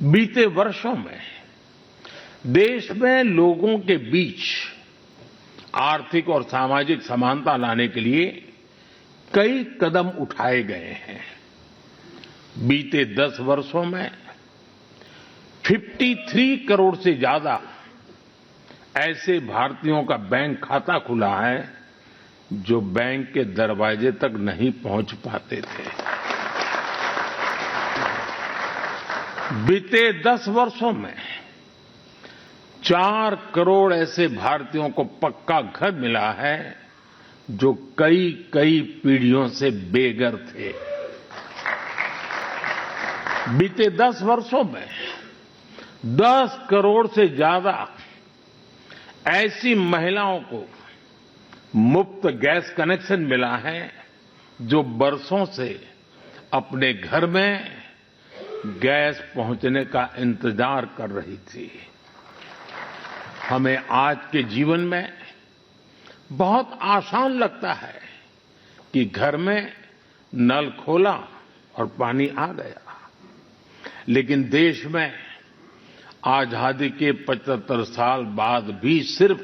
बीते वर्षों में देश में लोगों के बीच आर्थिक और सामाजिक समानता लाने के लिए कई कदम उठाए गए हैं। बीते 10 वर्षों में 53 करोड़ से ज्यादा ऐसे भारतीयों का बैंक खाता खुला है जो बैंक के दरवाजे तक नहीं पहुंच पाते थे। बीते 10 वर्षों में 4 करोड़ ऐसे भारतीयों को पक्का घर मिला है जो कई पीढ़ियों से बेघर थे। बीते 10 वर्षों में 10 करोड़ से ज्यादा ऐसी महिलाओं को मुफ्त गैस कनेक्शन मिला है जो बरसों से अपने घर में गैस पहुंचने का इंतजार कर रही थी। हमें आज के जीवन में बहुत आसान लगता है कि घर में नल खोला और पानी आ गया, लेकिन देश में आजादी के 75 साल बाद भी सिर्फ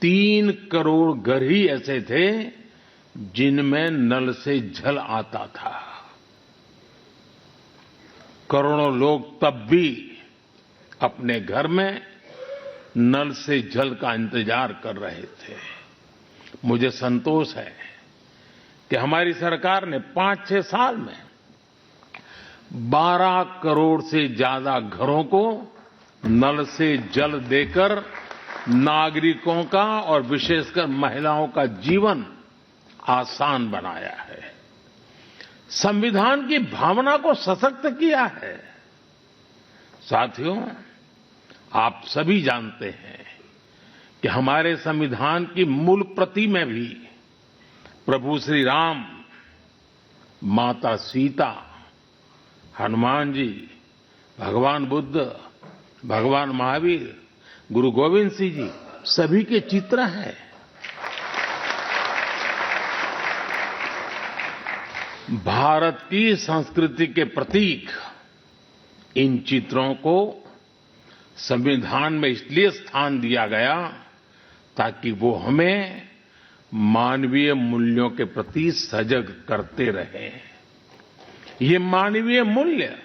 3 करोड़ घर ही ऐसे थे जिनमें नल से जल आता था। करोड़ों लोग तब भी अपने घर में नल से जल का इंतजार कर रहे थे। मुझे संतोष है कि हमारी सरकार ने 5-6 साल में 12 करोड़ से ज्यादा घरों को नल से जल देकर नागरिकों का और विशेषकर महिलाओं का जीवन आसान बनाया है। संविधान की भावना को सशक्त किया है। साथियों, आप सभी जानते हैं कि हमारे संविधान की मूल प्रति में भी प्रभु श्री राम, माता सीता, हनुमान जी, भगवान बुद्ध, भगवान महावीर, गुरु गोविंद सिंह जी सभी के चित्र हैं। भारत की संस्कृति के प्रतीक इन चित्रों को संविधान में इसलिए स्थान दिया गया ताकि वो हमें मानवीय मूल्यों के प्रति सजग करते रहें। ये मानवीय मूल्य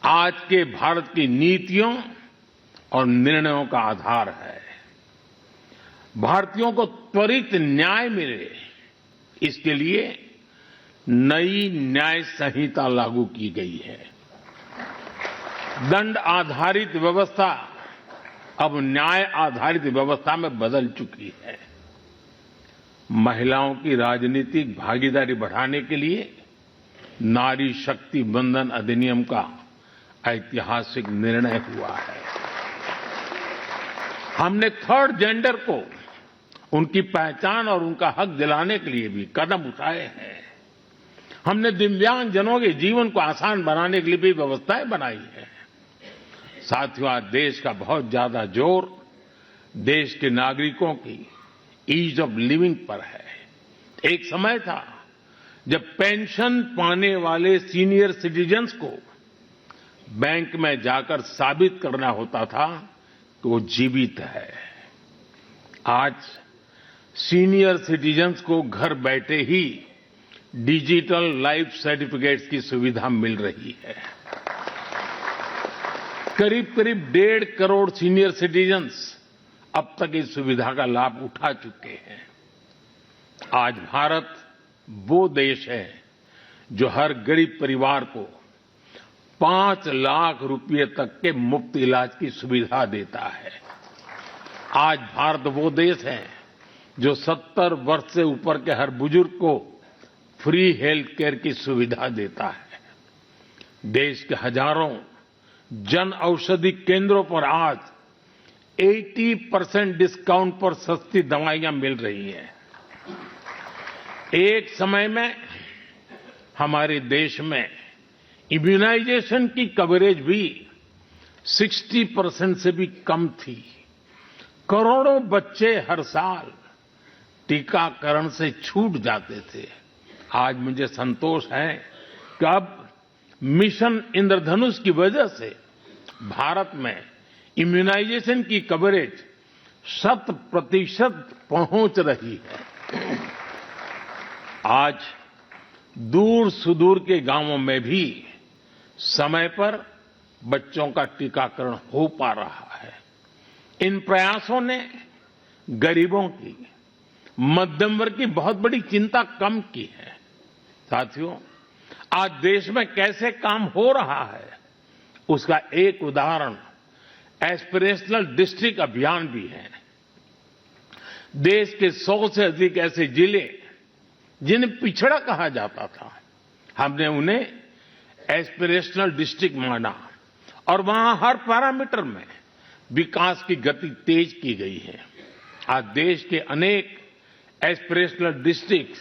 आज के भारत की नीतियों और निर्णयों का आधार है। भारतीयों को त्वरित न्याय मिले, इसके लिए नई न्याय संहिता लागू की गई है। दंड आधारित व्यवस्था अब न्याय आधारित व्यवस्था में बदल चुकी है। महिलाओं की राजनीतिक भागीदारी बढ़ाने के लिए नारी शक्ति बंधन अधिनियम का ऐतिहासिक निर्णय हुआ है। हमने थर्ड जेंडर को उनकी पहचान और उनका हक दिलाने के लिए भी कदम उठाए हैं। हमने दिव्यांगजनों के जीवन को आसान बनाने के लिए भी व्यवस्थाएं बनाई हैं। साथियों, आज देश का बहुत ज्यादा जोर देश के नागरिकों की ईज ऑफ लिविंग पर है। एक समय था जब पेंशन पाने वाले सीनियर सिटीजन्स को बैंक में जाकर साबित करना होता था कि वो जीवित है। आज सीनियर सिटीजन्स को घर बैठे ही डिजिटल लाइफ सर्टिफिकेट्स की सुविधा मिल रही है। करीब 1.5 करोड़ सीनियर सिटीजन्स अब तक इस सुविधा का लाभ उठा चुके हैं। आज भारत वो देश है जो हर गरीब परिवार को 5 लाख रुपए तक के मुफ्त इलाज की सुविधा देता है। आज भारत वो देश है जो 70 वर्ष से ऊपर के हर बुजुर्ग को फ्री हेल्थ केयर की सुविधा देता है। देश के हजारों जन औषधि केंद्रों पर आज 80% डिस्काउंट पर सस्ती दवाइयां मिल रही हैं। एक समय में हमारे देश में इम्यूनाइजेशन की कवरेज भी 60% से भी कम थी। करोड़ों बच्चे हर साल टीकाकरण से छूट जाते थे। आज मुझे संतोष है कि अब मिशन इंद्रधनुष की वजह से भारत में इम्यूनाइजेशन की कवरेज 100% पहुंच रही है। आज दूर सुदूर के गांवों में भी समय पर बच्चों का टीकाकरण हो पा रहा है। इन प्रयासों ने गरीबों की, मध्यम वर्ग की बहुत बड़ी चिंता कम की है। साथियों, आज देश में कैसे काम हो रहा है उसका एक उदाहरण एस्पिरेशनल डिस्ट्रिक्ट अभियान भी है। देश के 100 से अधिक ऐसे जिले जिन्हें पिछड़ा कहा जाता था, हमने उन्हें एस्पिरेशनल डिस्ट्रिक्ट माना और वहां हर पैरामीटर में विकास की गति तेज की गई है। आज देश के अनेक एस्पिरेशनल डिस्ट्रिक्ट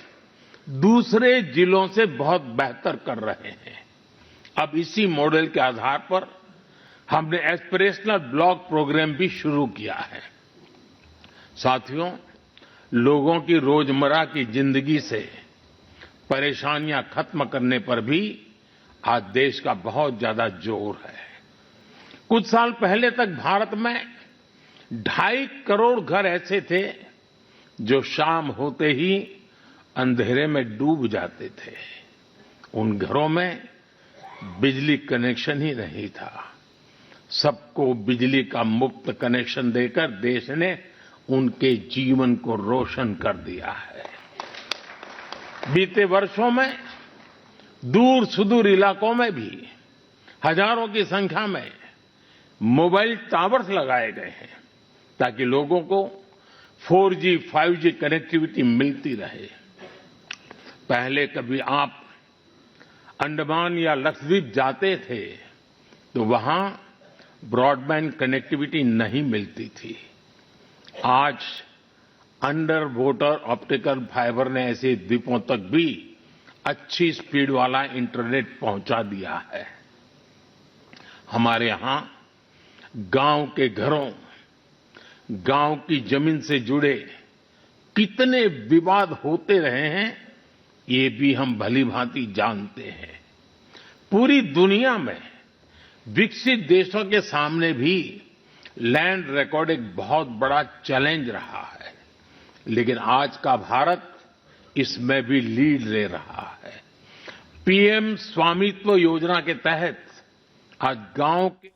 दूसरे जिलों से बहुत बेहतर कर रहे हैं। अब इसी मॉडल के आधार पर हमने एस्पिरेशनल ब्लॉक प्रोग्राम भी शुरू किया है। साथियों, लोगों की रोजमर्रा की जिंदगी से परेशानियां खत्म करने पर भी आज देश का बहुत ज्यादा जोर है। कुछ साल पहले तक भारत में 2.5 करोड़ घर ऐसे थे जो शाम होते ही अंधेरे में डूब जाते थे। उन घरों में बिजली कनेक्शन ही नहीं था। सबको बिजली का मुफ्त कनेक्शन देकर देश ने उनके जीवन को रोशन कर दिया है। बीते वर्षों में दूर सुदूर इलाकों में भी हजारों की संख्या में मोबाइल टावर्स लगाए गए हैं ताकि लोगों को 4G, 5G कनेक्टिविटी मिलती रहे। पहले कभी आप अंडमान या लक्षद्वीप जाते थे तो वहां ब्रॉडबैंड कनेक्टिविटी नहीं मिलती थी। आज अंडर वाटर ऑप्टिकल फाइबर ने ऐसे द्वीपों तक भी अच्छी स्पीड वाला इंटरनेट पहुंचा दिया है। हमारे यहां गांव के घरों, गांव की जमीन से जुड़े कितने विवाद होते रहे हैं, ये भी हम भली-भांति जानते हैं। पूरी दुनिया में विकसित देशों के सामने भी लैंड रिकॉर्ड एक बहुत बड़ा चैलेंज रहा है, लेकिन आज का भारत इसमें भी लीड ले रहा है। पीएम स्वामित्व योजना के तहत आज गांव के